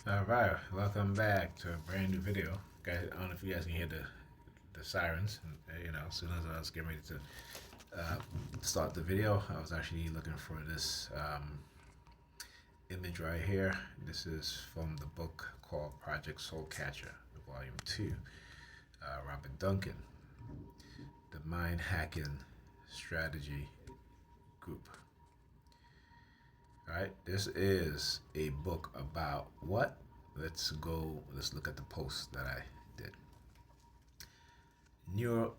All right, welcome back to a brand new video, guys. I don't know if you guys can hear the sirens. As soon as I was getting ready to start the video, I was actually looking for this image right here. This is from the book called Project Soul Catcher, Volume Two. Robert Duncan, the Mind Hacking Strategy Group. All right, this is a book about what? Let's look at the post that I did.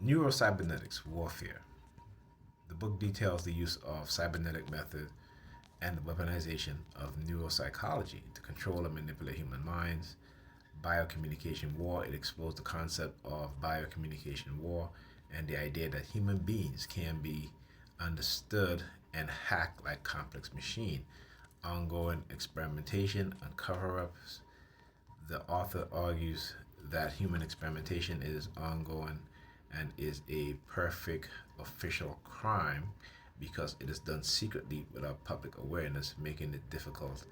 Neurocybernetics Warfare. The book details the use of cybernetic method and the weaponization of neuropsychology to control and manipulate human minds. Biocommunication war. It explores the concept of biocommunication war and the idea that human beings can be understood and hacked like complex machine. Ongoing experimentation and cover-ups. The author argues that human experimentation is ongoing and is a perfect official crime because it is done secretly without public awareness, making it difficult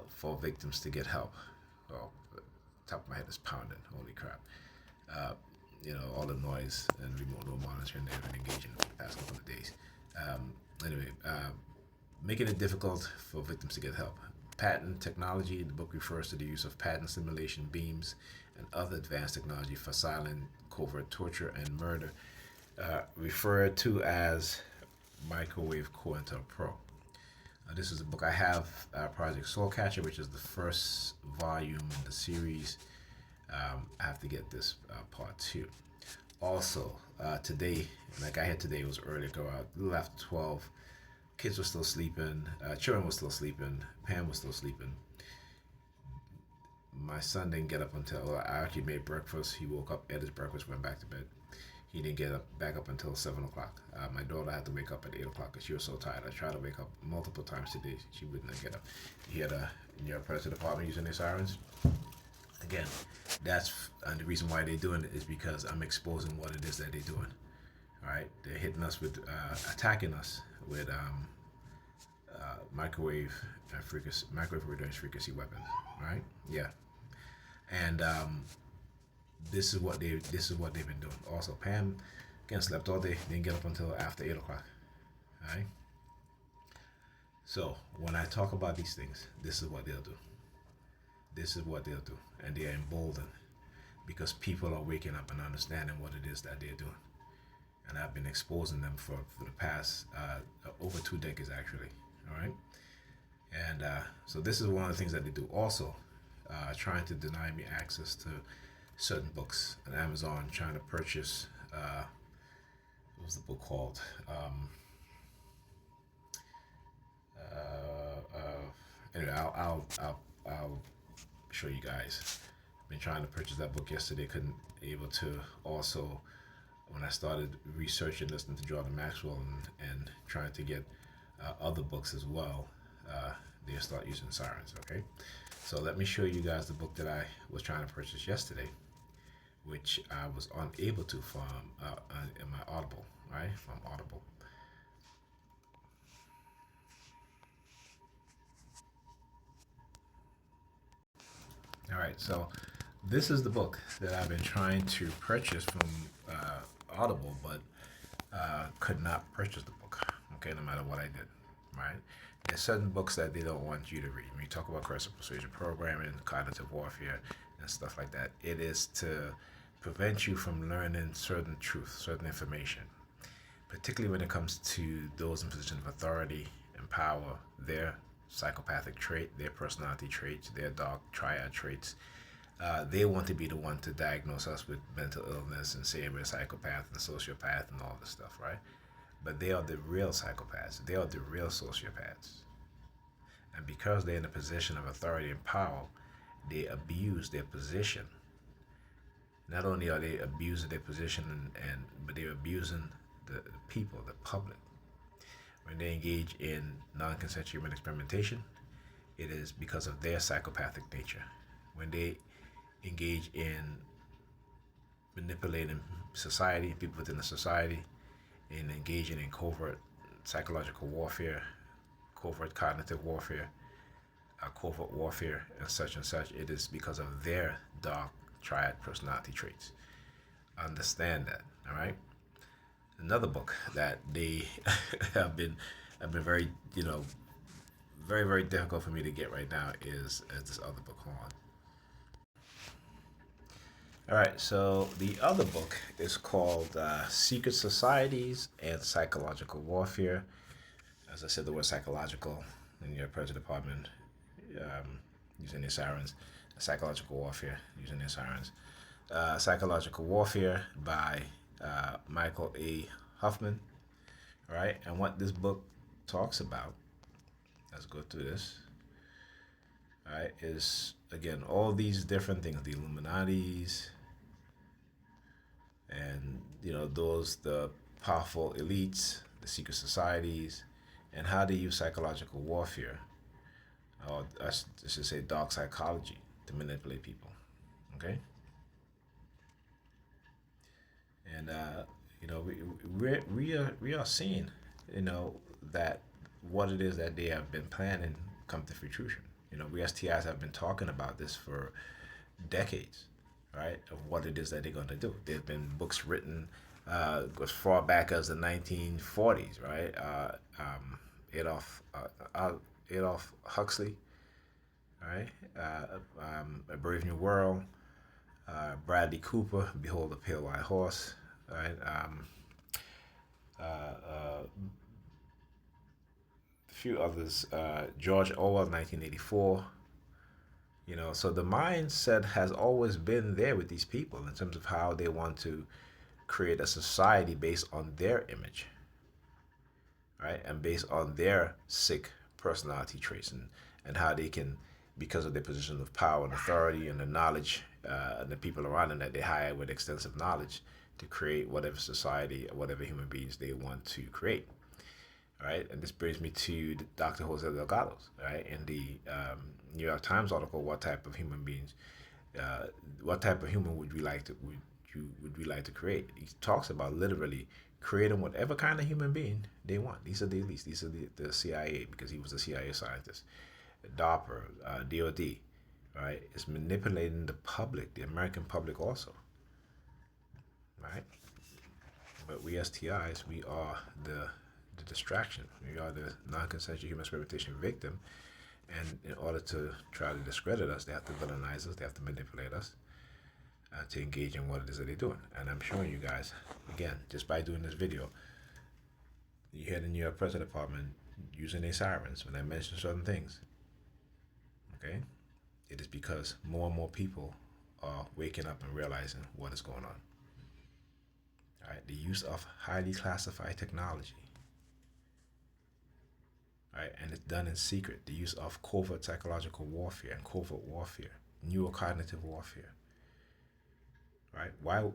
for victims to get help. Well, the top of my head is pounding. Holy crap. Uh, all the noise and remote monitoring they've been engaging in the past couple of days. Anyway, making it difficult for victims to get help. Patent technology. The book refers to the use of patent simulation beams and other advanced technology for silent, covert torture and murder, referred to as microwave COINTELPRO. This is a book I have, Project Soul Catcher, which is the first volume in the series. I have to get this part two. Also, today, like I had today, it was early, a little after 12. Kids were still sleeping, children were still sleeping, Pam was still sleeping. My son didn't get up until I actually made breakfast. He woke up, ate his breakfast, went back to bed. He didn't get back up until 7 o'clock. My daughter had to wake up at 8 o'clock because she was so tired. I tried to wake up multiple times today. She wouldn't get up. You had a NY Predators Department using their sirens. Again, and the reason why they're doing it is because I'm exposing what it is that they're doing. All right, they're hitting us with, attacking us with microwave range frequency weapons. Right? Yeah, and this is what they've been doing. Also, Pam again slept all day, didn't get up until after 8 o'clock. All right. So when I talk about these things, this is what they'll do. This is what they'll do, and they are emboldened because people are waking up and understanding what it is that they're doing. And I've been exposing them for the past over 2 decades, actually. All right. And so this is one of the things that they do. Also, trying to deny me access to certain books on Amazon, trying to purchase. What was the book called? Anyway, I'll show you guys. I've been trying to purchase that book yesterday. Couldn't able to. Also, when I started researching, listening to Jordan Maxwell and trying to get other books as well, they start using sirens. Okay, so let me show you guys the book that I was trying to purchase yesterday, which I was unable to from in my Audible, right? From Audible. All right, so this is the book that I've been trying to purchase from Audible, but could not purchase the book. Okay, no matter what I did, right? There's certain books that they don't want you to read. When you talk about coercive persuasion programming, cognitive warfare, and stuff like that, it is to prevent you from learning certain truth, certain information, particularly when it comes to those in positions of authority and power, their psychopathic trait, their personality traits, their dark triad traits. They want to be the one to diagnose us with mental illness and say we're a psychopath and sociopath and all this stuff, right? But they are the real psychopaths. They are the real sociopaths. And because they're in a position of authority and power, they abuse their position. Not only are they abusing their position, but they're abusing the people, the public. When they engage in non-consensual human experimentation, it is because of their psychopathic nature. When they engage in manipulating society, people within the society, in engaging in covert psychological warfare, covert cognitive warfare, covert warfare and such, it is because of their dark triad personality traits. Understand that, all right? Another book that they have been very, very, very difficult for me to get right now is this other book. Hold on. All right, so the other book is called Secret Societies and Psychological Warfare. As I said, the word psychological in your President Department using their sirens. Psychological Warfare using their sirens. Psychological Warfare by Michael A. Huffman. All right, and what this book talks about, let's go through this. All right, is again all these different things, the Illuminati's, and the powerful elites, the secret societies, and how they use psychological warfare, or I should say dark psychology, to manipulate people. Okay, and we are seeing that what it is that they have been planning come to fruition. We STIs have been talking about this for decades, right? Of what it is that they're going to do. There've been books written as far back as the 1940s, right? Adolf Huxley, right? A Brave New World. Bradley Cooper, Behold the Pale White Horse, right? A few others. George Orwell, 1984. So the mindset has always been there with these people in terms of how they want to create a society based on their image, right? And based on their sick personality traits, and how they can, because of their position of power and authority and the knowledge and the people around them that they hire with extensive knowledge, to create whatever society or whatever human beings they want to create. Right, and this brings me to Dr. Jose Delgado's, right, in the New York Times article, what type of human beings, what type of human would we like to create? He talks about literally creating whatever kind of human being they want. These are the elites. These are the CIA, because he was a CIA scientist. DARPA, DOD, right? It's manipulating the public, the American public also, right? But we STIs, we are the distraction. We are the non-consensual human experimentation victim, and in order to try to discredit us, they have to villainize us, they have to manipulate us to engage in what it is that they're doing. And I'm showing you guys, again, just by doing this video, you hear the New York President Department using their sirens when I mention certain things. Okay? It is because more and more people are waking up and realizing what is going on. All right? The use of highly classified technology. Right, and it's done in secret. The use of covert psychological warfare and covert warfare, neurocognitive warfare. Right? Why?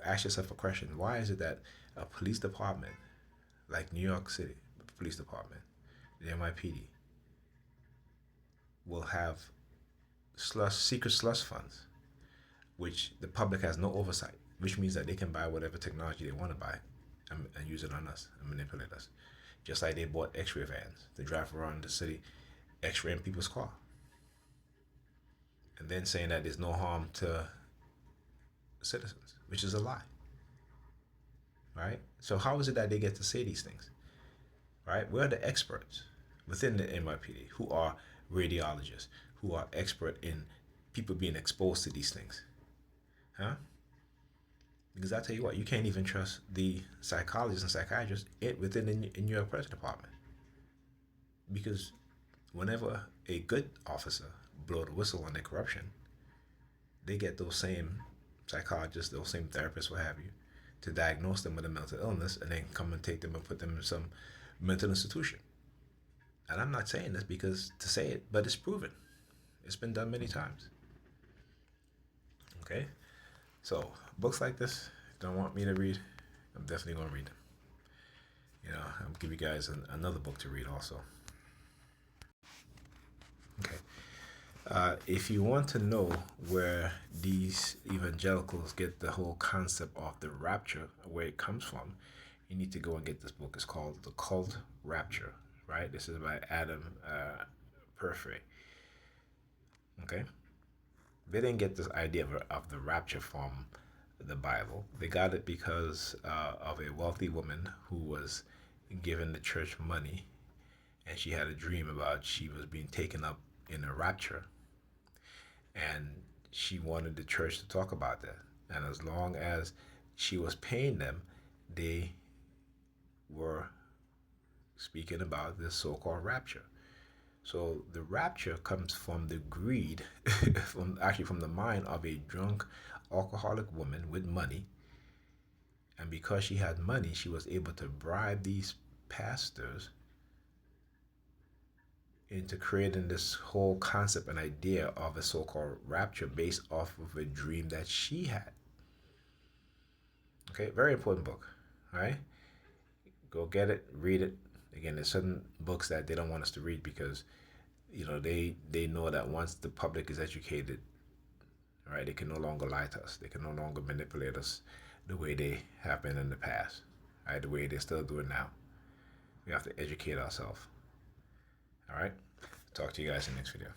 Ask yourself a question. Why is it that a police department like New York City Police Department, the NYPD, will have secret slush funds, which the public has no oversight, which means that they can buy whatever technology they want to buy and use it on us and manipulate us. Just like they bought X-ray vans to drive around the city, X-raying people's car, and then saying that there's no harm to citizens, which is a lie. Right? So how is it that they get to say these things? Right? We're the experts within the NYPD who are radiologists, who are expert in people being exposed to these things. Huh? Because I tell you what, you can't even trust the psychologists and psychiatrists within the New York Predators Dept. Because whenever a good officer blow the whistle on their corruption, they get those same psychologists, those same therapists, what have you, to diagnose them with a mental illness and then come and take them and put them in some mental institution. And I'm not saying this because to say it, but it's proven. It's been done many times. Okay? So, books like this, don't want me to read, I'm definitely going to read them. I'll give you guys another book to read also. Okay. If you want to know where these evangelicals get the whole concept of the rapture, where it comes from, you need to go and get this book. It's called The Cult Rapture, right? This is by Adam Perfrey. Okay? They didn't get this idea of the rapture from the Bible. They got it because of a wealthy woman who was given the church money, and she had a dream about she was being taken up in a rapture, and she wanted the church to talk about that. And as long as she was paying them, they were speaking about this so-called rapture. So the rapture comes from the greed, from the mind of a drunk, alcoholic woman with money. And because she had money, she was able to bribe these pastors into creating this whole concept and idea of a so-called rapture based off of a dream that she had. Okay, very important book. All right, go get it, read it. Again, there's certain books that they don't want us to read because they know that once the public is educated, all right, they can no longer lie to us. They can no longer manipulate us the way they have been in the past. All right, the way they still do it now. We have to educate ourselves. All right. Talk to you guys in the next video.